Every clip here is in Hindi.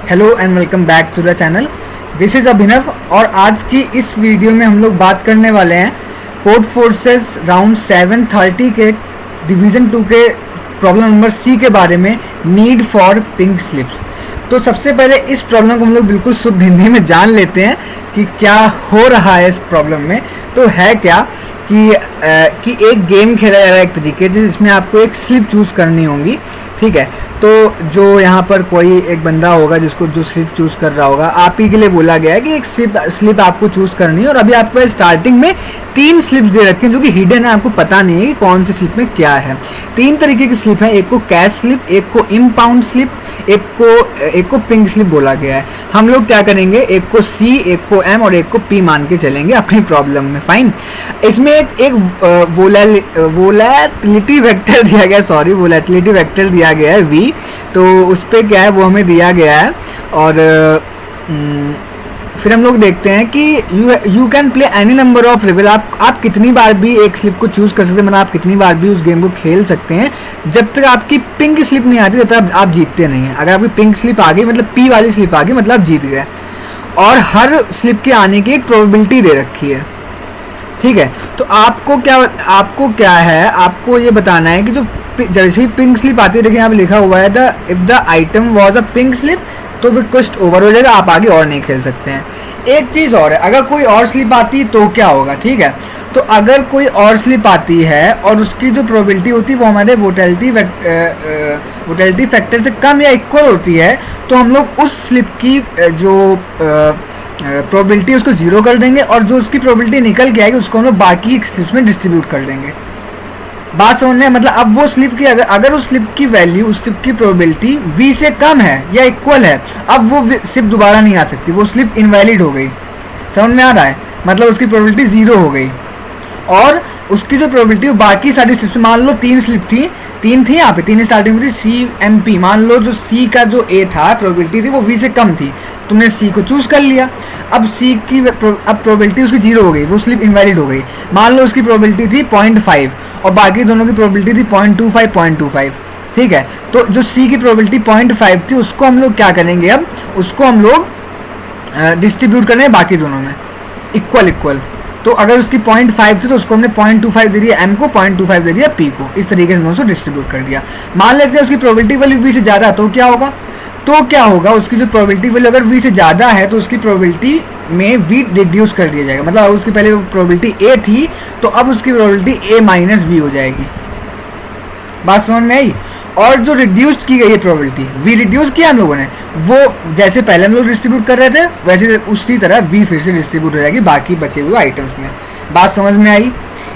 Hello and welcome back to the channel. This is Abhinav और आज की इस वीडियो में हम लोग बात करने वाले हैं कोड फोर्सेस राउंड 730 के डिवीज़न 2 के प्रॉब्लम नंबर सी के बारे में, नीड फॉर पिंक स्लिप्स। तो सबसे पहले इस प्रॉब्लम को हम लोग बिल्कुल शुद्ध हिंदी में जान लेते हैं कि क्या हो रहा है इस प्रॉब्लम में। तो है क्या कि एक गेम खेला जा रहा है एक तरीके से, जिसमें आपको एक स्लिप चूज़ करनी होगी। ठीक है, तो जो यहाँ पर कोई एक बंदा होगा जिसको जो स्लिप चूज़ कर रहा होगा, आप ही के लिए बोला गया है कि एक स्लिप आपको चूज़ करनी है। और अभी आपको स्टार्टिंग में 3 स्लिप्स दे रखे हैं जो कि हिडन है, आपको पता नहीं है कि कौन सी स्लिप में क्या है। 3 तरीके की स्लिप है, एक को कैश स्लिप, एक को इम्पाउंड स्लिप, एक को पिंक स्लिप बोला गया है। हम लोग क्या करेंगे, एक को सी, एक को एम और एक को पी मान के चलेंगे अपनी प्रॉब्लम में। फाइन। इसमें एक वोलेटिलिटी वेक्टर दिया गया, वोलेटिलिटी वेक्टर दिया गया है वी। तो उस पर क्या है वो हमें दिया गया है। और फिर हम लोग देखते हैं कि you can play any number of level. आप कितनी बार भी एक स्लिप को चूज़ कर सकते हैं, मतलब आप कितनी बार भी उस गेम को खेल सकते हैं। जब तक आपकी पिंक स्लिप नहीं आती तब तक आप जीतते नहीं हैं। अगर आपकी पिंक स्लिप आ गई, मतलब पी वाली स्लिप आ गई, मतलब आप जीत गए। और हर स्लिप के आने की एक प्रोबेबिलिटी दे रखी है। ठीक है, तो आपको क्या है, आपको ये बताना है कि जो जैसे ही पिंक स्लिप आती है, देखिए यहाँ पे लिखा हुआ है if the item was a pink slip, तो फिर क्वेस्ट ओवर हो जाएगा, आप आगे और नहीं खेल सकते हैं। एक चीज़ और है, अगर कोई और स्लिप आती तो क्या होगा। ठीक है, तो अगर कोई और स्लिप आती है और उसकी जो प्रोबेबिलिटी होती है वो हमारे वोटेलिटी फैक्टर से कम या इक्वल होती है, तो हम लोग उस स्लिप की जो प्रोबेबिलिटी उसको 0 कर देंगे और जो उसकी प्रोबेबिलिटी निकल के आएगी उसको हम लोग बाकी स्लिप्स में डिस्ट्रीब्यूट कर देंगे। बात समझने, मतलब अब वो स्लिप की अगर उस स्लिप की वैल्यू, उस स्लिप की प्रोबेबिलिटी v से कम है या इक्वल है, अब वो स्लिप दोबारा नहीं आ सकती, वो स्लिप इनवैलिड हो गई। समझ में आ रहा है, मतलब उसकी प्रोबेबिलिटी 0 हो गई। और उसकी जो प्रोबेबिलिटी बाकी सारी स्लिप्स, मान लो 3 स्लिप थी, 3 थी यहाँ पे, 3 स्टार्टिंग में थी सी एम पी। मान लो जो सी का जो ए था प्रोबेबिलिटी थी वो v से कम थी, तुमने सी को चूज कर लिया। अब सी की प्रोबेबिलिटी उसकी 0 हो गई, वो स्लिप इनवैलिड हो गई। मान लो उसकी प्रोबेबिलिटी थी 0.5 और बाकी दोनों की प्रोबेबिलिटी थी 0.25। ठीक है, तो जो सी की प्रोबेबिलिटी 0.5 थी उसको हम लोग क्या करेंगे, अब उसको हम लोग डिस्ट्रीब्यूट करेंगे बाकी दोनों में इक्वल। तो अगर उसकी 0.5 थी तो उसको हमने 0.25 दे दिया एम को, 0.25 दे दिया पी को। इस तरीके से हमने उसको डिस्ट्रीब्यूट कर दिया। मान लेते हैं उसकी प्रोबेबिलिटी वैल्यू वी से ज़्यादा, तो क्या होगा, उसकी जो प्रोबेबिलिटी वैल्यू अगर वी से ज़्यादा है तो उसकी प्रोबेबिलिटी में वी रिड्यूस कर दिया जाएगा। मतलब उसकी पहले प्रोबेबिलिटी ए थी तो अब उसकी प्रोबेबिलिटी ए माइनस वी हो जाएगी। बात समझ में आई। और जो रिड्यूस की गई है प्रोबेबिलिटी, वी रिड्यूस किया हम लोगों ने, वो जैसे पहले हम लोग डिस्ट्रीब्यूट कर रहे थे वैसे उसी तरह वी फिर से डिस्ट्रीब्यूट हो जाएगी बाकी बचे हुए आइटम्स में। बात समझ में आई,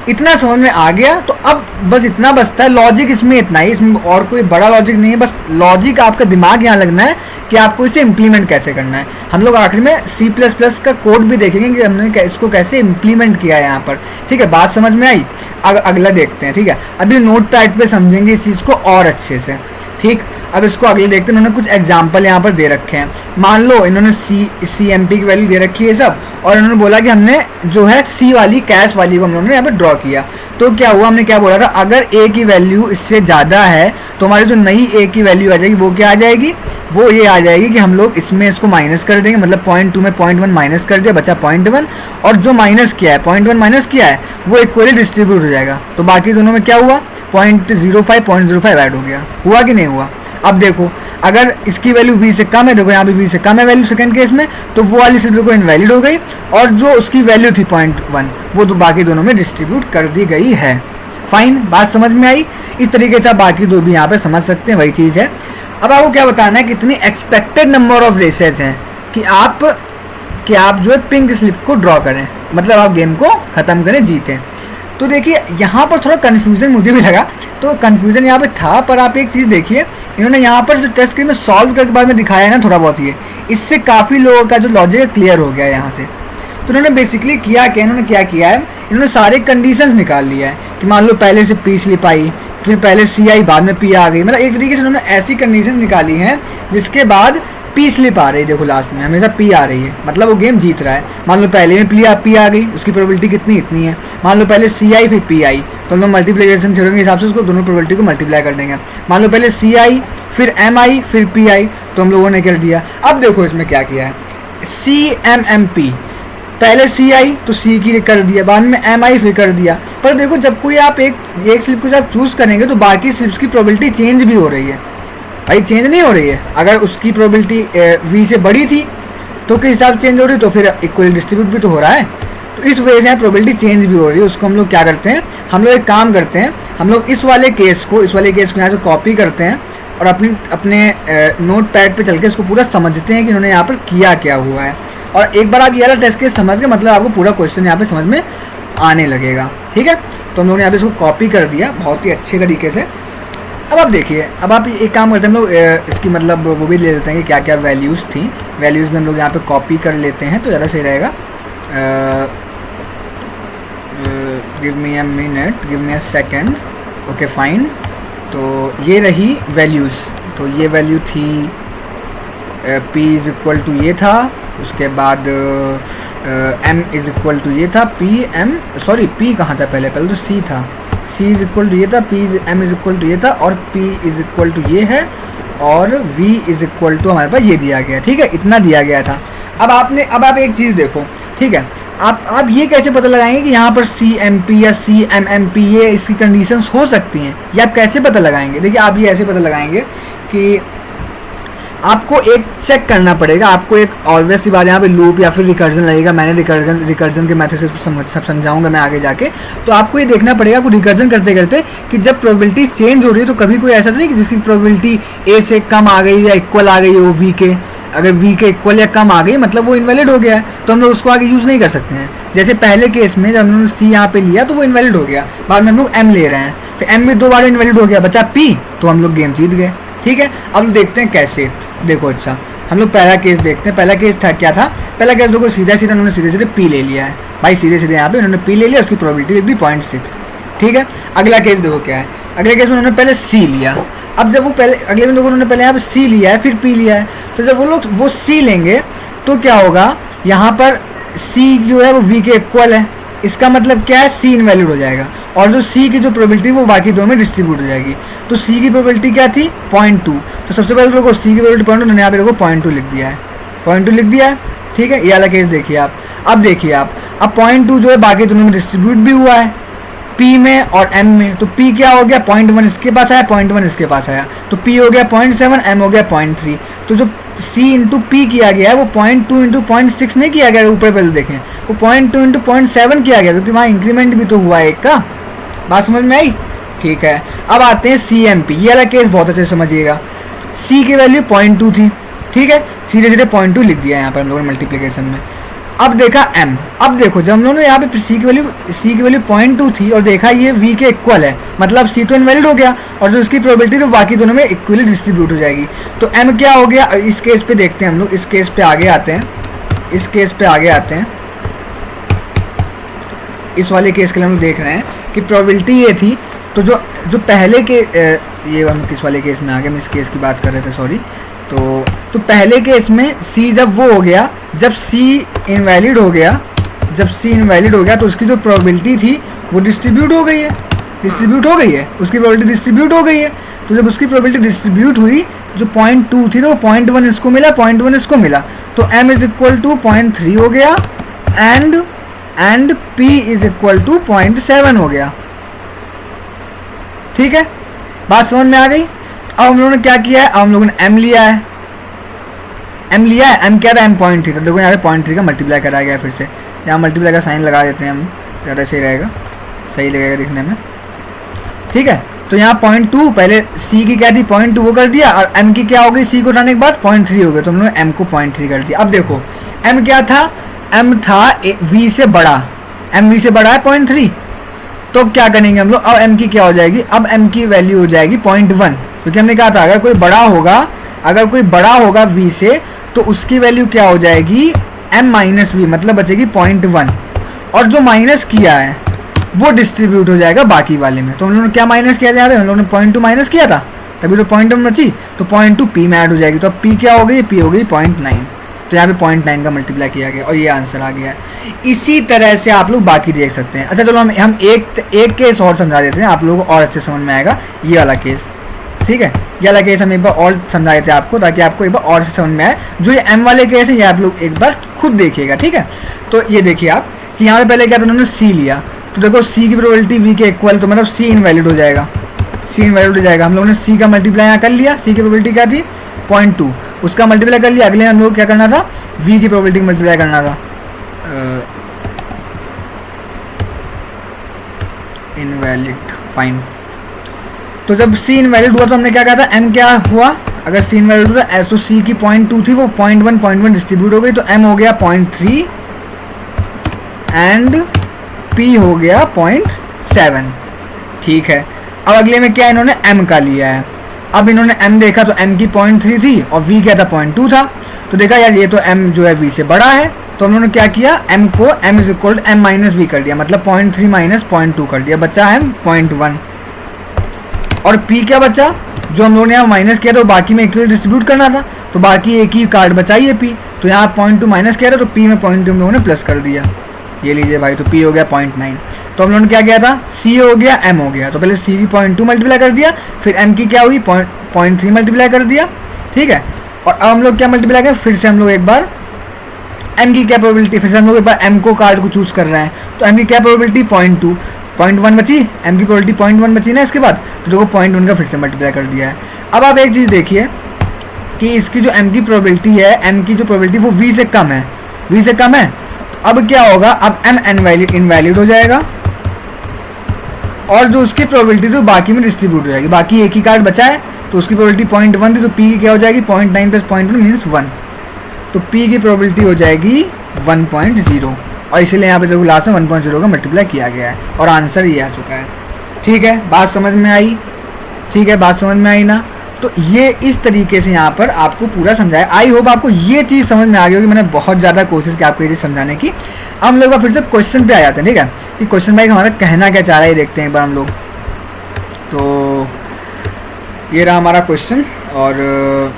इतना समझ में आ गया। तो अब बस इतना बचता है, लॉजिक इसमें इतना ही, इसमें और कोई बड़ा लॉजिक नहीं है। बस लॉजिक आपका दिमाग यहाँ लगना है कि आपको इसे इम्प्लीमेंट कैसे करना है। हम लोग आखिर में C++ का कोड भी देखेंगे कि हमने इसको कैसे इम्प्लीमेंट किया है यहाँ पर। ठीक है, बात समझ में आई। अगला देखते हैं। ठीक है, अभी नोट पैड पे समझेंगे इस चीज़ को और अच्छे से। ठीक, अब इसको अगले देखते हैं। इन्होंने कुछ एग्जाम्पल यहाँ पर दे रखे हैं। मान लो इन्होंने सी एम पी की वैल्यू दे रखी है सब, और इन्होंने बोला कि हमने जो है सी वाली कैश वाली को हम लोगों ने यहाँ पर ड्रॉ किया। तो क्या हुआ, हमने क्या बोला था, अगर ए की वैल्यू इससे ज़्यादा है तो हमारी जो नई ए की वैल्यू आ जाएगी वो क्या आ जाएगी, वो ये आ जाएगी कि हम लोग इसमें इसको माइनस कर देंगे। मतलब 0.2 में 0.1 माइनस कर दिया, बचा 0.1, और जो माइनस किया है 0.1 माइनस किया है वो इक्वली डिस्ट्रीब्यूट हो जाएगा। तो बाकी दोनों में क्या हुआ, 0.05 ऐड हो गया। हुआ कि नहीं हुआ। अब देखो, अगर इसकी वैल्यू v से कम है, देखो यहाँ पे v से कम है वैल्यू सेकंड केस में, तो वो वाली स्लिप को इनवैलिड हो गई, और जो उसकी वैल्यू थी 0.1 वो तो बाकी दोनों में डिस्ट्रीब्यूट कर दी गई है। फाइन, बात समझ में आई। इस तरीके से आप बाकी दो भी यहाँ पे समझ सकते हैं, वही चीज़ है। अब आपको क्या बताना है, कितनी एक्सपेक्टेड नंबर ऑफ रेसेस हैं कि आप जो है पिंक स्लिप को ड्रॉ करें, मतलब आप गेम को ख़त्म करें, जीतें। तो देखिए यहाँ पर थोड़ा कन्फ्यूज़न मुझे भी लगा, तो कन्फ्यूज़न यहाँ पे था। पर आप एक चीज़ देखिए, इन्होंने यहाँ पर जो टेस्ट स्क्रीन में सॉल्व करके बाद में दिखाया है ना, थोड़ा बहुत ये, इससे काफ़ी लोगों का जो लॉजिक क्लियर हो गया है यहाँ से। तो इन्होंने बेसिकली क्या किया है, इन्होंने सारे कंडीशंस निकाल लिया है कि मान लो पहले से पी स्लिप आई, फिर पहले सी आई, बाद में पी आ गई। मतलब एक तरीके से उन्होंने ऐसी कंडीशन निकाली हैं जिसके बाद पी स्लिप आ रही है। देखो लास्ट में हमेशा पी आ रही है, मतलब वो गेम जीत रहा है। मान लो पहले में पी आ गई, उसकी प्रोबेबिलिटी कितनी इतनी है। मान लो पहले सी आई फिर पी आई, तो हम लोग मल्टीप्लिकेशन थ्योरम के हिसाब से उसको दोनों प्रोबेबिलिटी को मल्टीप्लाई कर देंगे। मान लो पहले सी आई फिर MI, फिर PI, तो हम लोगों ने कर दिया। अब देखो इसमें क्या किया है, CMMP, पहले C आई तो C की कर दिया, बाद में MI फिर कर दिया। पर देखो जब कोई आप एक स्लिप को जब चूज़ करेंगे तो बाकी स्लिप्स की प्रोबेबिलिटी चेंज भी हो रही है भाई, चेंज नहीं हो रही है। अगर उसकी प्रोबेबिलिटी V से बड़ी थी तो किस हिसाब से चेंज हो रही है, तो फिर इक्वल डिस्ट्रीब्यूट भी तो हो रहा है। तो इस वजह से प्रोबेबिलिटी चेंज भी हो रही है। उसको हम लोग क्या करते हैं, हम लोग एक काम करते हैं, हम लोग इस वाले केस को यहाँ से कॉपी करते हैं और अपने नोट पैड पर चल के इसको पूरा समझते हैं कि इन्होंने यहाँ पर किया क्या हुआ है। और एक बार आप ये वाला टेस्ट केस समझ गए मतलब आपको पूरा क्वेश्चन यहाँ पे समझ में आने लगेगा। ठीक है, तो हम लोगों ने यहाँ पे इसको कॉपी कर दिया बहुत ही अच्छे तरीके से। अब आप देखिए, अब आप एक काम करते हैं हम लोग इसकी मतलब वो भी ले लेते हैं कि क्या क्या वैल्यूज़ थी, वैल्यूज़ भी हम लोग यहाँ पे कॉपी कर लेते हैं तो ज़्यादा सही रहेगा। Give me a minute, give me a second, okay fine. तो ये रही वैल्यूज़, तो ये वैल्यू थी P इज़ इक्वल टू ये था, उसके बाद M इज़ इक्वल टू ये था, P कहाँ था, पहले तो C था, C इज़ इक्वल टू ये था, M इज़ इक्वल टू ये था और P इज़ इक्वल टू ये है और V इज़ इक्वल टू हमारे पास ये दिया गया। ठीक है, इतना दिया गया था। अब आप एक चीज़ देखो, ठीक है, आप ये कैसे पता लगाएंगे कि यहाँ पर CMP या CMMP ये इसकी कंडीशंस हो सकती हैं, ये आप कैसे पता लगाएंगे। देखिए आप ये ऐसे पता लगाएंगे कि आपको एक चेक करना पड़ेगा, आपको एक ऑलवेज सी बात यहाँ पे लूप या फिर रिकर्जन लगेगा। मैंने रिकर्जन के मेथड से इसको सब समझाऊंगा मैं आगे जाके। तो आपको ये देखना पड़ेगा आपको रिकर्जन करते करते कि जब प्रोबेबिलिटी चेंज हो रही है तो कभी कोई ऐसा तो नहीं कि जिसकी प्रोबेबिलिटी A से कम आ गई या इक्वल आ गई हो V के, अगर V के इक्वल या कम आ गई मतलब वो इनवैलिड हो गया है, तो हम लोग उसको आगे यूज़ नहीं कर सकते हैं। जैसे पहले केस में जब हम लोगों ने C यहाँ पे लिया तो वो इनवैलिड हो गया, बाद में हम लोग M ले रहे हैं, फिर M भी 2 बार इनवैलिड हो गया, बचा P, तो हम लोग गेम जीत गए। ठीक है, अब देखते हैं कैसे। देखो अच्छा, हम लोग पहला केस देखते हैं। पहला केस था क्या था, पहला केस देखो सीधा उन्होंने सीधे P ले लिया है भाई, सीधे यहाँ पे उन्होंने P ले लिया, उसकी प्रोबेबिलिटी लिख दी 0.6। ठीक है, अगला केस देखो क्या है, अगले केस में उन्होंने पहले C लिया। अब जब वो पहले अगले में लोगों ने पहले यहाँ पे C लिया है फिर P लिया है, तो जब वो लोग वो C लेंगे तो क्या होगा, यहाँ पर C जो है वो V के इक्वल है, इसका मतलब क्या है, C इनवैलिड हो जाएगा और जो C की जो प्रोबेबिलिटी वो बाकी दो में डिस्ट्रीब्यूट हो जाएगी। तो C की प्रोबेबिलिटी क्या थी 0.2, तो सबसे पहले देखो C की प्रोबेबिलिटी 0.2, मैंने यहाँ पे देखो 0.2 लिख दिया है, 0.2 लिख दिया है। ठीक है, ये वाला केस देखिए आप। अब देखिए आप, अब 0.2 जो है बाकी दोनों में डिस्ट्रीब्यूट भी हुआ है, P में और M में। तो P क्या हो गया, 0.1 इसके पास आया, 0.1 इसके पास आया, तो P हो गया 0.7, M हो गया 0.3। तो जो C इंटू P किया गया है वो 0.2 इंटू 0.6 नहीं किया गया, ऊपर पहले देखें वो 0.2 इंटू 0.7 किया गया, क्योंकि वहाँ इंक्रीमेंट भी तो हुआ है एक का। बात समझ में आई? ठीक है, अब आते हैं CMP। ये वाला केस बहुत अच्छे से समझिएगा। C की वैल्यू 0.2 थी, ठीक है, सीधे 0.2 लिख दिया यहाँ पर हम लोगों ने मल्टीप्लिकेशन में। अब देखा M, अब देखो जब हम लोगों ने यहाँ पे C की वैल्यू 0.2 थी और देखा ये V के इक्वल है, मतलब C तो इनवैलिड हो गया और जो उसकी प्रोबेबिलिटी तो बाकी दोनों में इक्वली डिस्ट्रीब्यूट हो जाएगी। तो M क्या हो गया, इस केस पे देखते हैं हम लोग, इस केस पे आगे आते हैं, इस केस पे आगे आते हैं। इस वाले केस के लिए हम लोग देख रहे हैं कि प्रोबेबिलिटी ये थी, तो जो पहले के ये हम किस वाले केस में आ गए, हम इस केस की बात कर रहे थे, सॉरी। तो पहले केस में C जब वो हो गया, जब C इनवैलिड हो गया, तो उसकी जो प्रोबेबिलिटी थी वो डिस्ट्रीब्यूट हो गई है, उसकी प्रोबेबिलिटी डिस्ट्रीब्यूट हो गई है। तो जब उसकी प्रोबेबिलिटी डिस्ट्रीब्यूट हुई, जो 0.2 थी तो 0.1 इसको मिला, 0.1 इसको मिला, तो M इज इक्वल टू 0.3 हो गया and P is equal to 0.7 हो गया। ठीक है, बात समझ में आ गई। अब हम लोगों ने क्या किया है, अब हम लोगों ने M लिया है, M क्या था, M 0.3 था। देखो यहाँ पे 0.3 का मल्टीप्लाई करा गया, फिर से यहाँ मल्टीप्लाई का साइन लगा देते हैं हम, ज़्यादा सही रहेगा, सही लगेगा दिखने में। ठीक है, तो यहाँ 0.2, पहले C की क्या थी 0.2 वो कर दिया, और M की क्या हो गई, C को उठाने के बाद 0.3 हो गया, तो हम लोगों ने M को 0.3 कर दिया। अब देखो M क्या था, M था V से बड़ा, M V से बड़ा है 0.3, तो अब क्या करेंगे हम लोग, अब M की क्या हो जाएगी, अब M की वैल्यू हो जाएगी 0.1, क्योंकि हमने कहा था अगर कोई बड़ा होगा V से तो उसकी वैल्यू क्या हो जाएगी M माइनस V, मतलब बचेगी 0.1, और जो माइनस किया है वो डिस्ट्रीब्यूट हो जाएगा बाकी वाले में। तो हम लोगों ने क्या माइनस किया था, हम लोगों ने 0.2 माइनस किया था, तभी तो 0.1 बची, तो 0.2 P में ऐड हो जाएगी, तो अब P क्या हो गई, P हो गई 0.9, तो यहाँ पे 0.9 का मल्टीप्लाई किया गया और ये आंसर आ गया है। इसी तरह से आप लोग बाकी देख सकते हैं। अच्छा चलो हम एक केस और समझा देते हैं, आप लोगों को और अच्छे समझ में आएगा ये वाला केस। ठीक है। ये वाला केस हम एक बार और समझाए थे आपको, ताकि आपको एक बार और से समझ में आए। जो ये m वाले केस है ये आप लोग एक बार खुद देखिएगा, ठीक है। तो ये देखिए आप कि यहाँ पे पहले क्या था, उन्होंने c लिया, तो देखो c की प्रोबेबिलिटी v के इक्वल, तो मतलब c इनवैलिड हो जाएगा, c इनवैलिड हो जाएगा। हम लोगों ने c का मल्टीप्लाई यहाँ कर लिया, c की प्रोबेबिलिटी क्या थी 0.2, उसका मल्टीप्लाई कर लिया। अगले हम लोग क्या करना था, v की प्रोबेबिलिटी मल्टीप्लाई करना था, इनवैलिड, फाइन। तो जब c इनवैलिड हुआ तो हमने क्या कहा था, m क्या हुआ, अगर c इनवैलिड हुआ तो c की 0.2 थी वो 0.1 डिस्ट्रीब्यूट हो गई, तो m हो गया 0.3 एंड p हो गया 0.7, ठीक है। अब अगले में क्या इन्होंने m का लिया है, अब इन्होंने m देखा तो m की 0.3 थी और v क्या था 0.2 था, तो देखा यार ये तो m जो है v से बड़ा है, तो उन्होंने क्या किया, m को m is equal m minus v कर दिया, मतलब 0.3 माइनस 0.2 कर दिया, बचा m 0.1। और p क्या बचा, जो हम लोगों ने यहाँ माइनस किया था, तो बाकी में इक्वल डिस्ट्रीब्यूट करना था, तो बाकी एक ही कार्ड बचाई है p, तो यहाँ 0.2 माइनस किया था, तो p में 0.2 हम लोगों ने प्लस कर दिया, ये लीजिए भाई, तो p हो गया 0.9। तो हम लोगों ने क्या किया था, c हो गया m हो गया, तो पहले c की 0.2 मल्टीप्लाई कर दिया, फिर m की क्या हुई 0.3 मल्टीप्लाई कर दिया, ठीक है। और अब हम लोग क्या मल्टीप्लाई करें, फिर से हम लोग एक बार m की क्या प्रोबेबिलिटी, फिर से हम लोग एक बार m को कार्ड को चूज कर रहे हैं, तो m की क्या प्रोबेबिलिटी 0.2, 0.1 बची, m की प्रोबेबिलिटी 0.1 बची ना इसके बाद, तो देखो 0.1 का फिर से मल्टीप्लाई कर दिया है। अब आप एक चीज़ देखिए कि इसकी जो m की प्रोबेबिलिटी है, m की जो प्रोबेबिलिटी वो v से कम है, v से कम है, तो अब क्या होगा, अब m इनवैलिड हो जाएगा, और जो उसकी प्रोबेबिलिटी थी बाकी में डिस्ट्रीब्यूट हो जाएगी, बाकी एक ही कार्ड बचा है, तो उसकी प्रोबेबिलिटी 0.1 थी, तो p की क्या हो जाएगी 0.9 प्लस 0.1 मीन्स 1, तो p की प्रोबेबिलिटी हो जाएगी 1.0, और इसीलिए यहाँ पे देखो लास्ट में 1.0 का मल्टीप्लाई किया गया है, और आंसर ये आ चुका है, ठीक है। बात समझ में आई, ठीक है, बात समझ में आई ना। तो ये इस तरीके से यहाँ पर आपको पूरा समझाया, आई होप आपको ये चीज़ समझ में आ गई होगी, मैंने बहुत ज़्यादा कोशिश की आपको ये चीज़ समझाने की। अब हम लोग फिर से क्वेश्चन पे आ जाते हैं, ठीक है, कि क्वेश्चन भाई हमारा कहना क्या चाह रहा है, ये देखते हैं एक बार हम लोग। तो ये रहा हमारा क्वेश्चन, और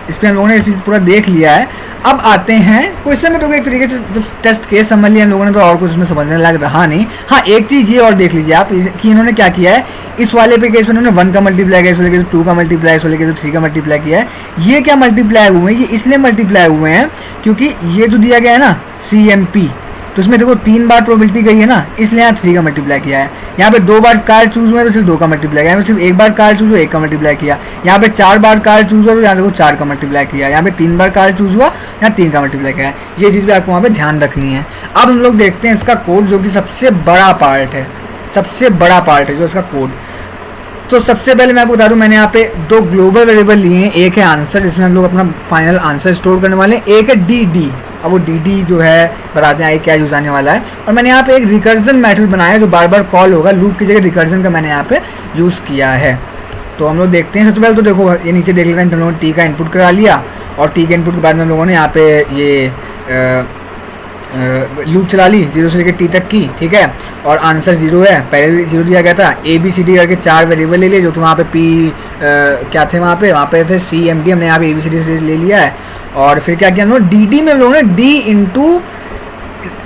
इस पर हम लोगों ने ये चीज़ पूरा देख लिया है। अब आते हैं क्वेश्चन में, तो एक तरीके से जब टेस्ट केस समझ लिया हम लोगों ने, तो और कुछ उसमें समझने लग रहा नहीं। हाँ, एक चीज़ ये और देख लीजिए आप कि इन्होंने क्या किया है, इस वाले पे केस में इन्होंने 1 का मल्टीप्लाई किया, इस वाले केस 2 का मल्टीप्लाई, इस वाले केस 3 का मल्टीप्लाई किया है। ये क्या मल्टीप्लाई हुए हैं, ये इसलिए मल्टीप्लाई हुए हैं क्योंकि ये जो दिया गया है ना CMP, तो इसमें देखो 3 बार प्रोबेबिलिटी गई है ना, इसलिए यहाँ 3 का मल्टीप्लाई किया है। यहाँ पे 2 बार कार्ड चूज हुआ है तो सिर्फ 2 का मल्टीप्लाई किया, यहाँ पे सिर्फ 1 बार कार्ड चूज हुआ 1 का मल्टीप्लाई किया, यहाँ पे 4 बार कार्ड चूज हुआ तो यहाँ देखो 4 का मल्टीप्लाई किया, यहाँ पे 3 बार कार्ड चूज हुआ, यहाँ 3 का मल्टीप्लाई किया है। ये चीज़ भी आपको वहाँ पे ध्यान रखनी है। अब हम लोग देखते हैं इसका कोड, जो कि सबसे बड़ा पार्ट है, सबसे बड़ा पार्ट है जो इसका कोड। तो सबसे पहले मैं आपको बता दूं, मैंने यहाँ पे 2 ग्लोबल वेरिएबल लिए हैं, एक है आंसर जिसमें हम लोग अपना फाइनल आंसर स्टोर करने वाले हैं, एक है dd। अब वो dd जो है बताते हैं आगे क्या यूज आने वाला है। और मैंने यहाँ पे एक रिकर्जन मेथड बनाया जो बार बार कॉल होगा, लूप की जगह रिकर्जन का मैंने यहाँ पे यूज़ किया है। तो हम लोग देखते हैं। सबसे पहले तो देखो ये नीचे देख लेते हैं, हम लोगों ने t का इनपुट करा लिया, और t के इनपुट के बाद में हम लोगों ने यहाँ पे ये लूप चला ली 0 से लेकर t तक की, ठीक है। और आंसर 0 है, पहले भी 0 दिया गया था। ABCD करके 4 वेरिएबल ले लिए, जो कि वहाँ पे क्या थे, वहाँ पे थे CMD, हमने यहाँ पे ABCD से ले लिया है। और फिर क्या किया हम लोग, DD में हम लोगों ने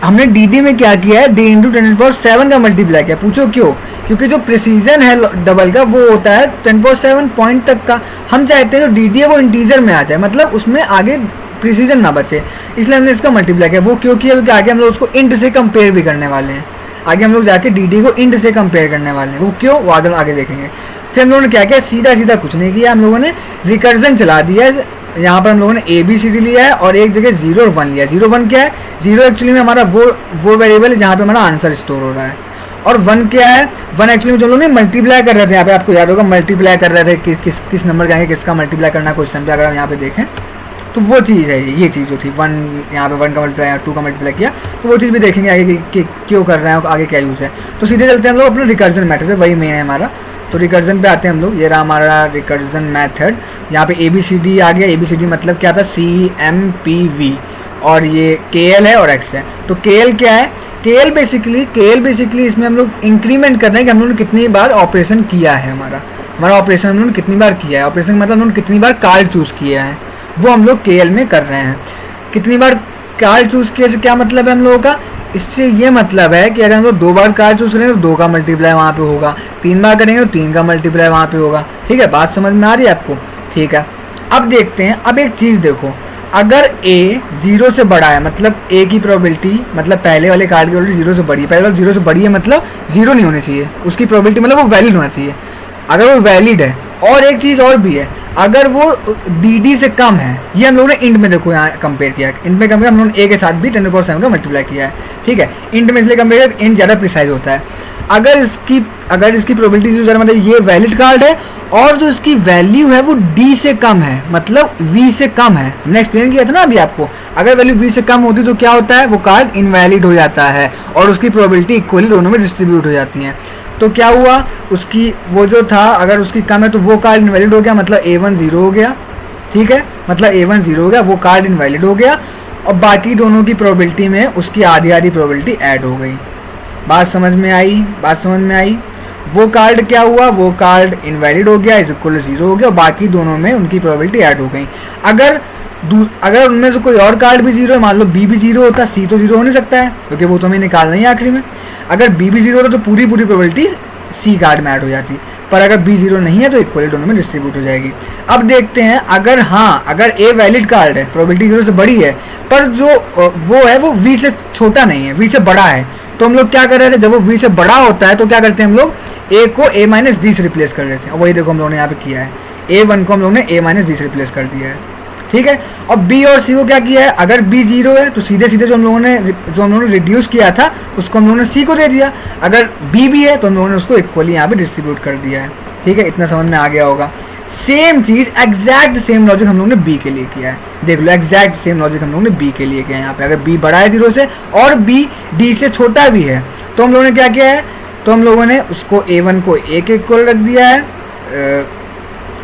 हमने DD में क्या किया है, D इंटू 10⁻7 का मल्टीप्लाई किया। पूछो क्यों? क्योंकि जो प्रिसीजन है डबल का वो होता है 10⁻7 पॉइंट तक का। हम चाहते हैं जो DD है वो इंटीजर में आ जाए, मतलब उसमें आगे प्रिसीजन ना बचे, इसलिए हमने इसका मल्टीप्लाई किया। वो क्यों किया? क्योंकि आगे हम लोग उसको इंट से कंपेयर भी करने वाले हैं। आगे हम लोग जाके DD को इंट से कंपेयर करने वाले हैं। वो क्यों, वो आगे देखेंगे। फिर हम लोगों ने क्या किया, सीधा कुछ नहीं किया, हम लोगों ने रिकर्जन चला दिया। यहाँ पर हम लोगों ने ABCD लिया है और एक जगह 0 और 1 लिया। 0 1 क्या है? 0 एक्चुअली में हमारा वो वेरिएबल है जहाँ पे हमारा आंसर स्टोर हो रहा है, और 1 क्या है? 1 एक्चुअली में जो लोग मल्टीप्लाई कर रहे थे, यहाँ पे आपको याद होगा मल्टीप्लाई कर रहे थे किस नंबर के आगे किसका मल्टीप्लाई करना क्वेश्चन पे, अगर हम यहाँ पे देखें तो वो चीज़ है, ये चीज़ जो थी 1, यहाँ पे 1 का मल्टीप्लाई 2 का मल्टीप्लाई किया, तो वो चीज़ भी देखेंगे आगे कि क्यों कर रहे हैं, आगे क्या यूज़ है। तो सीधे चलते हैं हम लोग अपने रिकर्जन मेथड है, वही मेन है हमारा। तो रिकर्जन पे आते हैं हम लोग। ये रहा हमारा रिकर्जन मेथड। यहाँ पे ABCD आ गया। ABCD मतलब क्या था? CMPV, और ये KL है और X है। तो KL क्या है? KL बेसिकली इसमें हम लोग इंक्रीमेंट कर रहे हैं कि हम लोगों ने कितनी बार ऑपरेशन किया है। हमारा ऑपरेशन हम लोगों ने कितनी बार किया है। ऑपरेशन मतलब हम लोगों ने कितनी बार कार्ड चूज़ किया है, वो हम लोग KL में कर रहे हैं। कितनी बार कार्ड चूज़ किए से क्या मतलब है हम लोगों का, इससे ये मतलब है कि अगर हम लोग 2 बार कार्ड चूज करेंगे तो 2 का मल्टीप्लाई वहाँ पे होगा, 3 बार करेंगे तो 3 का मल्टीप्लाई वहाँ पे होगा। ठीक है, बात समझ में आ रही है आपको? ठीक है, अब देखते हैं। अब एक चीज़ देखो, अगर a 0 से बड़ा है, मतलब a की प्रोबेबिलिटी, मतलब पहले वाले कार्ड की प्रोबेबिलिटी 0 से बड़ी है, पहले वाला 0 से बड़ी है मतलब 0 नहीं होनी चाहिए उसकी प्रोबेबिलिटी, मतलब वो वैलिड होना चाहिए। अगर वो वैलिड है, और एक चीज़ और भी है, अगर वो dd से कम है, ये हम लोगों ने इंट में देखो यहाँ कंपेयर किया है, इंट में कंपेयर हम लोगों ने a के साथ भी 10⁻7 का मल्टीप्लाई किया है। ठीक है, इंट में इसलिए कंपेयर किया, इंट ज़्यादा प्रिसाइज होता है। अगर इसकी प्रोबेबिलिटी जो ज़्यादा, मतलब ये वैलिड कार्ड है और जो इसकी वैल्यू है वो d से कम है, मतलब v से कम है। हमने एक्सप्लेन किया था ना अभी आपको, अगर वैल्यू v से कम होती तो क्या होता है, वो कार्ड इनवैलिड हो जाता है और उसकी प्रोबेबिलिटी इक्वली दोनों में डिस्ट्रीब्यूट हो जाती हैं। तो क्या हुआ, उसकी वो जो था, अगर उसकी कम है तो वो कार्ड इनवैलिड हो गया, मतलब a1 0 हो गया। ठीक है, मतलब a1 0 हो गया, वो कार्ड इनवैलिड हो गया, और बाकी दोनों की प्रोबेबिलिटी में उसकी आधी आधी प्रोबेबिलिटी ऐड हो गई। बात समझ में आई? बात समझ में आई? वो कार्ड क्या हुआ, वो कार्ड इनवैलिड हो गया, इज इक्वल टू 0 हो गया, और बाकी दोनों में उनकी प्रोबेबिलिटी ऐड हो गई। अगर उनमें से कोई और कार्ड भी 0 है, मान लो b भी 0 होता, c तो 0 हो नहीं सकता है क्योंकि वो तो हमें निकालना ही है आखिरी में। अगर b भी 0 होता तो पूरी प्रोबेबिलिटी c कार्ड में ऐड हो जाती, पर अगर b 0 नहीं है तो इक्वली दोनों में डिस्ट्रीब्यूट हो जाएगी। अब देखते हैं, अगर a वैलिड कार्ड है, प्रोबेबिलिटी 0 से बड़ी है, पर जो वो है वो v से छोटा नहीं है, v से बड़ा है, तो हम लोग क्या कर रहे थे, जब वो v से बड़ा होता है तो क्या करते हैं हम लोग, a को a - d से रिप्लेस कर देते हैं। वही देखो हम लोगों ने यहाँ पे किया है, a1 को हम लोगों ने a - d से रिप्लेस कर दिया है। ठीक है, और b और c को क्या किया है, अगर b 0 है तो सीधे सीधे जो हम लोगों ने रिड्यूस किया था उसको हम लोगों ने c को दे दिया, अगर b भी है तो हम लोगों ने उसको इक्वली यहाँ पे डिस्ट्रीब्यूट कर दिया है। ठीक है, इतना समझ में आ गया होगा। सेम चीज़, एग्जैक्ट सेम लॉजिक हम लोगों ने b के लिए किया है। देख लो, एग्जैक्ट सेम लॉजिक हम लोगों ने b के लिए किया है। यहाँ पे अगर b बड़ा है 0 से और b d से छोटा भी है तो हम लोगों ने क्या किया है, तो हम लोगों ने उसको a1 को a के इक्वल रख दिया है,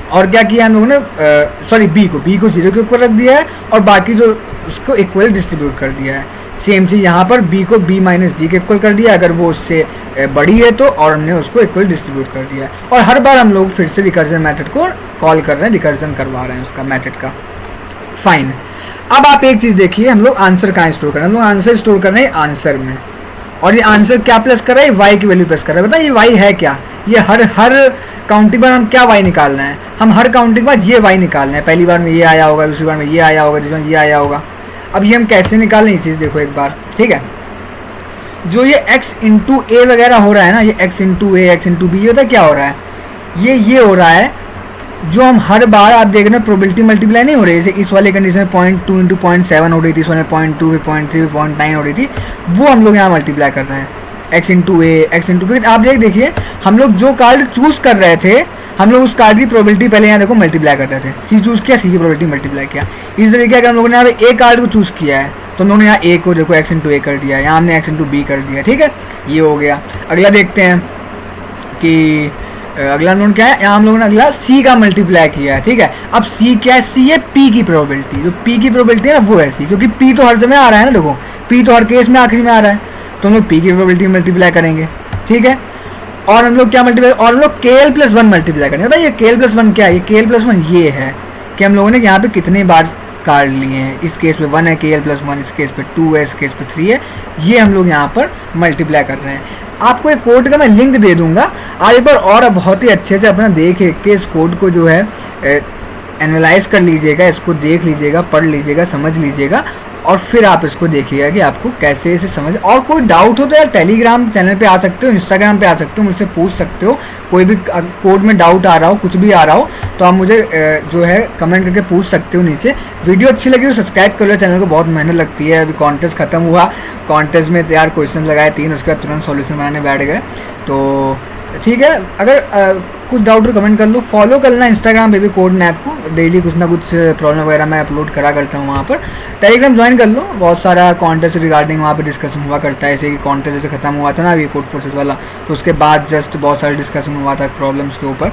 और क्या किया हम लोगों ने, b को 0 के इक्वल रख दिया है, और बाकी जो उसको इक्वल डिस्ट्रीब्यूट कर दिया है। सेम चीज़ यहाँ पर b को b - d के इक्वल कर दिया अगर वो उससे बड़ी है तो, और हमने उसको इक्वल डिस्ट्रीब्यूट कर दिया है। और हर बार हम लोग फिर से रिकर्जन मेथड को कॉल कर रहे हैं, रिकर्जन करवा रहे हैं उसका मेथड का। फाइन। अब आप एक चीज़ देखिए, हम लोग आंसर कहाँ स्टोर कर रहे हैं, हम लोग आंसर स्टोर कर रहे हैं आंसर में, और ये आंसर क्या प्लस कर रहा है, y की वैल्यू प्लस कर रहा है। बताइए y है क्या, ये हर काउंटिंग बार हम क्या y निकालना है, हम हर काउंटिंग बाद ये y निकालना है। पहली बार में ये आया होगा, दूसरी बार में ये आया होगा, तीसरी बार में ये आया होगा। अब ये हम कैसे निकालें ये चीज़ देखो एक बार। ठीक है, जो ये x इंटू ए वगैरह हो रहा है ना, ये x इंटू ए, x इंटू बी, ये होता है क्या हो रहा है, ये हो रहा है जो हम हर बार आप देख रहे हैं प्रोबेबिलिटी मल्टीप्लाई नहीं हो रही है। जैसे इस वाले कंडीशन में 0.2 इंटू 0.7 हो रही थी, इस वाले 0.2 फिर 0.3 फिर 0.9 हो रही थी, वो हम लोग यहाँ मल्टीप्लाई कर रहे हैं x इंटू ए, x इंटू बी। आप देखिए हम लोग जो कार्ड चूज़ कर रहे थे, हम लोग उस कार्ड की प्रोबेबिलिटी पहले यहाँ देखो मल्टीप्लाई कर रहे थे, सी चूज़ किया, सी की प्रोबेबिलिटी मल्टीप्लाई किया। इस तरीके अगर हम लोगों ने यहाँ पे ए कार्ड को चूज़ किया है तो हम लोगों ने यहाँ ए को देखो x इंटू ए कर दिया, यहाँ हमने x इंटू बी कर दिया। ठीक है, ये हो गया। अगला देखते हैं कि अगला हम लोग क्या है, यहाँ हम लोगों ने अगला c का मल्टीप्लाई किया है। ठीक है, अब c क्या है, c है p की प्रोबेबिलिटी, जो p की प्रोबेबिलिटी है ना वो है c, क्योंकि p तो हर समय आ रहा है ना, देखो p तो हर केस में आखिरी में आ रहा है, तो हम लोग p की प्रोबेबिलिटी मल्टीप्लाई करेंगे। ठीक है, और हम लोग क्या मल्टीप्लाई, और हम लोग KL+1 मल्टीप्लाई करेंगे। बताइए KL+1 क्या है, ये KL+1 ये है कि हम लोगों ने यहाँ पे कितने बार कार्ड लिए हैं। इस केस पे 1 है KL+1, इस केस पे 2 है, इस केस पे 3 है, ये हम लोग यहाँ पर मल्टीप्लाई कर रहे हैं। आपको एक कोड का मैं लिंक दे दूंगा, आप एक बार और बहुत ही अच्छे से अपना देख के इस कोड को जो है एनालाइज कर लीजिएगा, इसको देख लीजिएगा, पढ़ लीजिएगा, समझ लीजिएगा, और फिर आप इसको देखिएगा कि आपको कैसे इसे समझ। और कोई डाउट हो तो यार टेलीग्राम चैनल पे आ सकते हो, इंस्टाग्राम पे आ सकते हो, मुझसे पूछ सकते हो। कोई भी कोड में डाउट आ रहा हो, कुछ भी आ रहा हो, तो आप मुझे जो है कमेंट करके पूछ सकते हो नीचे। वीडियो अच्छी लगी तो सब्सक्राइब कर लो चैनल को, बहुत मेहनत लगती है। अभी कॉन्टेस्ट खत्म हुआ, कॉन्टेस्ट में यार क्वेश्चन लगाए 3, उसके बाद तुरंत सॉल्यूशन बनाने बैठ गए। तो ठीक है, अगर कुछ डाउट हो कमेंट कर लो, फॉलो कर लेना इंस्टाग्राम पे भी कोड नैप को, डेली कुछ ना कुछ प्रॉब्लम वगैरह मैं अपलोड करा करता हूँ वहाँ पर। टेलीग्राम ज्वाइन कर लो, बहुत सारा कॉन्टेस्ट रिगार्डिंग वहाँ पे डिस्कशन हुआ करता है। ऐसे कि कॉन्टेस्ट जैसे खत्म हुआ था ना अभी कोड फोर्सेस वाला, तो उसके बाद जस्ट बहुत सारा डिस्कशन हुआ था प्रॉब्लम्स के ऊपर।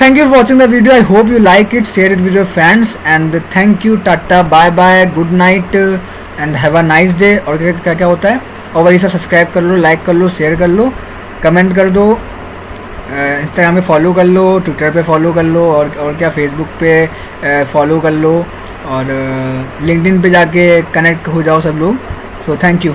Thank you for watching the video, I hope you like it, share it with your friends, and thank you, tata, bye bye, good night and have a nice day. और क्या क्या होता है, और वही सब सब्सक्राइब कर लो, लाइक कर लो, शेयर कर लो, कमेंट कर दो, इंस्टाग्राम पे फॉलो कर लो, ट्विटर पे फॉलो कर लो, और क्या फेसबुक पे फॉलो कर लो, और लिंक्डइन पे जाके कनेक्ट हो जाओ सब लोग। So thank you.